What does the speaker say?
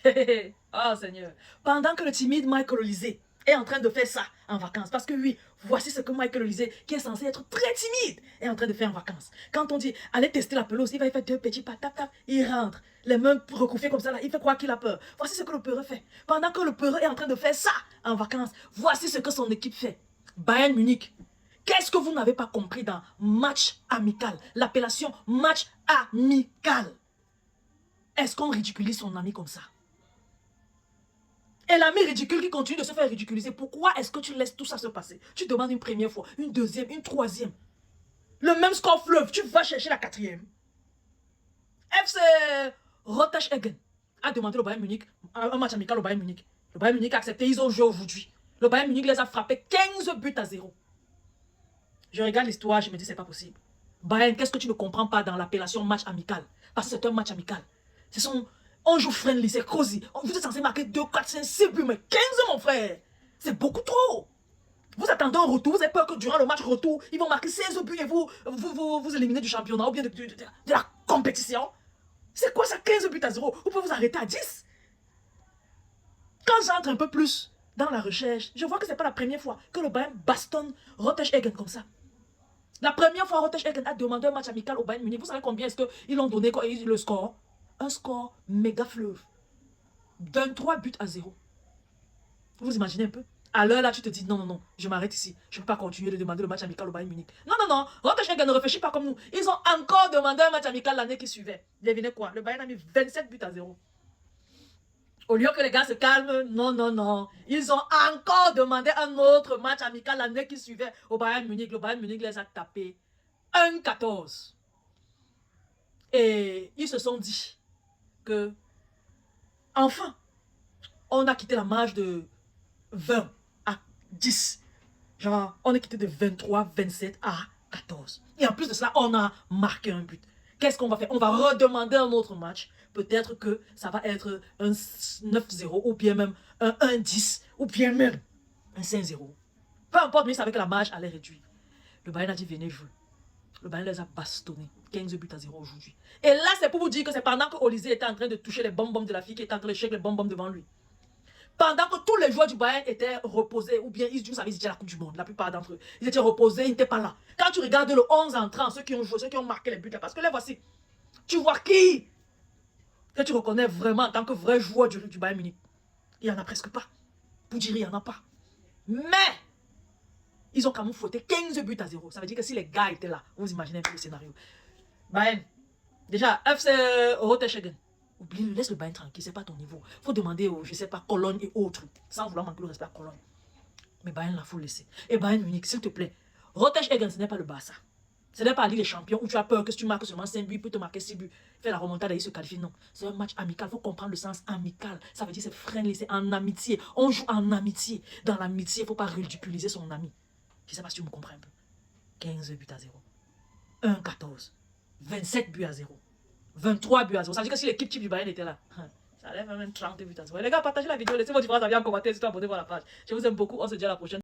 Oh Seigneur. Pendant que le timide Michael Olise est en train de faire ça en vacances. Parce que oui, voici ce que Michael Olise, qui est censé être très timide, est en train de faire en vacances. Quand on dit, allez tester la pelouse, il va y faire deux petits pas, tap, tap, il rentre. Les mains recouffées comme ça, là, il fait croire qu'il a peur. Voici ce que le peureux fait. Pendant que le peureux est en train de faire ça en vacances, voici ce que son équipe fait. Bayern Munich. Qu'est-ce que vous n'avez pas compris dans match amical? L'appellation match amical. Est-ce qu'on ridiculise son ami comme ça? Et l'ami ridicule qui continue de se faire ridiculiser. Pourquoi est-ce que tu laisses tout ça se passer? Tu demandes une première fois, une deuxième, une troisième. Le même score fleuve, tu vas chercher la quatrième. FC Rotterdam a demandé au Bayern Munich un match amical au Bayern Munich. Le Bayern Munich a accepté, ils ont joué aujourd'hui. Le Bayern Munich les a frappés 15 buts à 0. Je regarde l'histoire, je me dis c'est pas possible. Bayern, qu'est-ce que tu ne comprends pas dans l'appellation match amical? Parce que c'est un match amical. On joue friendly, c'est cosy. Vous êtes censé marquer 2, 4, 5, 6 buts, mais 15 mon frère. C'est beaucoup trop. Vous attendez un retour, vous avez peur que durant le match retour, ils vont marquer 16 buts et vous éliminez du championnat ou bien de la compétition. C'est quoi ça, 15 buts à 0? Vous pouvez vous arrêter à 10. Quand j'entre un peu plus dans la recherche, je vois que ce n'est pas la première fois que le Bayern bastonne Rotterdam comme ça. La première fois, Rotterdam a demandé un match amical au Bayern Munich. Vous savez combien est-ce qu'ils l'ont donné le score? Un score méga fleuve. 23 buts à 0. Vous imaginez un peu? À l'heure là, tu te dis non, non, non, je m'arrête ici. Je ne peux pas continuer de demander le match amical au Bayern Munich. Non, non, non, Rotterdam ne réfléchit pas comme nous. Ils ont encore demandé un match amical l'année qui suivait. Devinez quoi? Le Bayern a mis 27 buts à 0. Au lieu que les gars se calment, non, non, non. Ils ont encore demandé un autre match amical l'année qui suivait au Bayern Munich. Le Bayern Munich les a tapés 1-14. Et ils se sont dit que, enfin, on a quitté la marge de 20 à 10. Genre, on est quitté de 23, 27 à 14. Et en plus de cela, on a marqué un but. Qu'est-ce qu'on va faire? On va redemander un autre match. Peut-être que ça va être un 9-0 ou bien même un 1-10 ou bien même un 5-0. Peu importe, mais ils savaient que la marge allait réduire. Le Bayern a dit venez jouer. Le Bayern les a bastonnés. 15 buts à 0 aujourd'hui. Et là, c'est pour vous dire que c'est pendant que Olise était en train de toucher les bonbons de la fille qui était en train de shake les bonbons devant lui. Pendant que tous les joueurs du Bayern étaient reposés, ou bien ils savaient qu'ils étaient à la Coupe du Monde, la plupart d'entre eux. Ils étaient reposés, ils n'étaient pas là. Quand tu regardes le 11 entrant, ceux qui ont joué, ceux qui ont marqué les buts, parce que là, voici, tu vois qui que tu reconnais vraiment en tant que vrai joueur du Bayern Munich. Il n'y en a presque pas. Pour dire, il n'y en a pas. Mais, ils ont quand même fouetté 15 buts à 0. Ça veut dire que si les gars étaient là, vous imaginez un peu le scénario. Bayern, déjà, FC Rotterdam. Oublie, laisse le Bayern tranquille, c'est pas ton niveau. Faut demander aux, je sais pas, Cologne et autres, sans vouloir manquer le respect à Cologne. Mais Bayern, là, faut le laisser. Et Bayern Munich, s'il te plaît, Rotterdam, ce n'est pas le Barça. Ce n'est pas la Ligue des Champions où tu as peur que si tu marques seulement 5 buts, il peut te marquer 6 buts. Faire la remontada et se qualifier. Non. C'est un match amical. Il faut comprendre le sens amical. Ça veut dire c'est friendly, c'est en amitié. On joue en amitié. Dans l'amitié, il ne faut pas ridiculiser son ami. Je ne sais pas si tu me comprends un peu. 15 buts à 0. 1-14. 27 buts à 0. 23 buts à 0. Ça veut dire que si l'équipe type du Bayern était là, ça allait faire même 30 buts à 0. Et les gars, partagez la vidéo. Laissez votre différence en commentaire. Si tu abonnez-vous à la page. Je vous aime beaucoup. On se dit à la prochaine.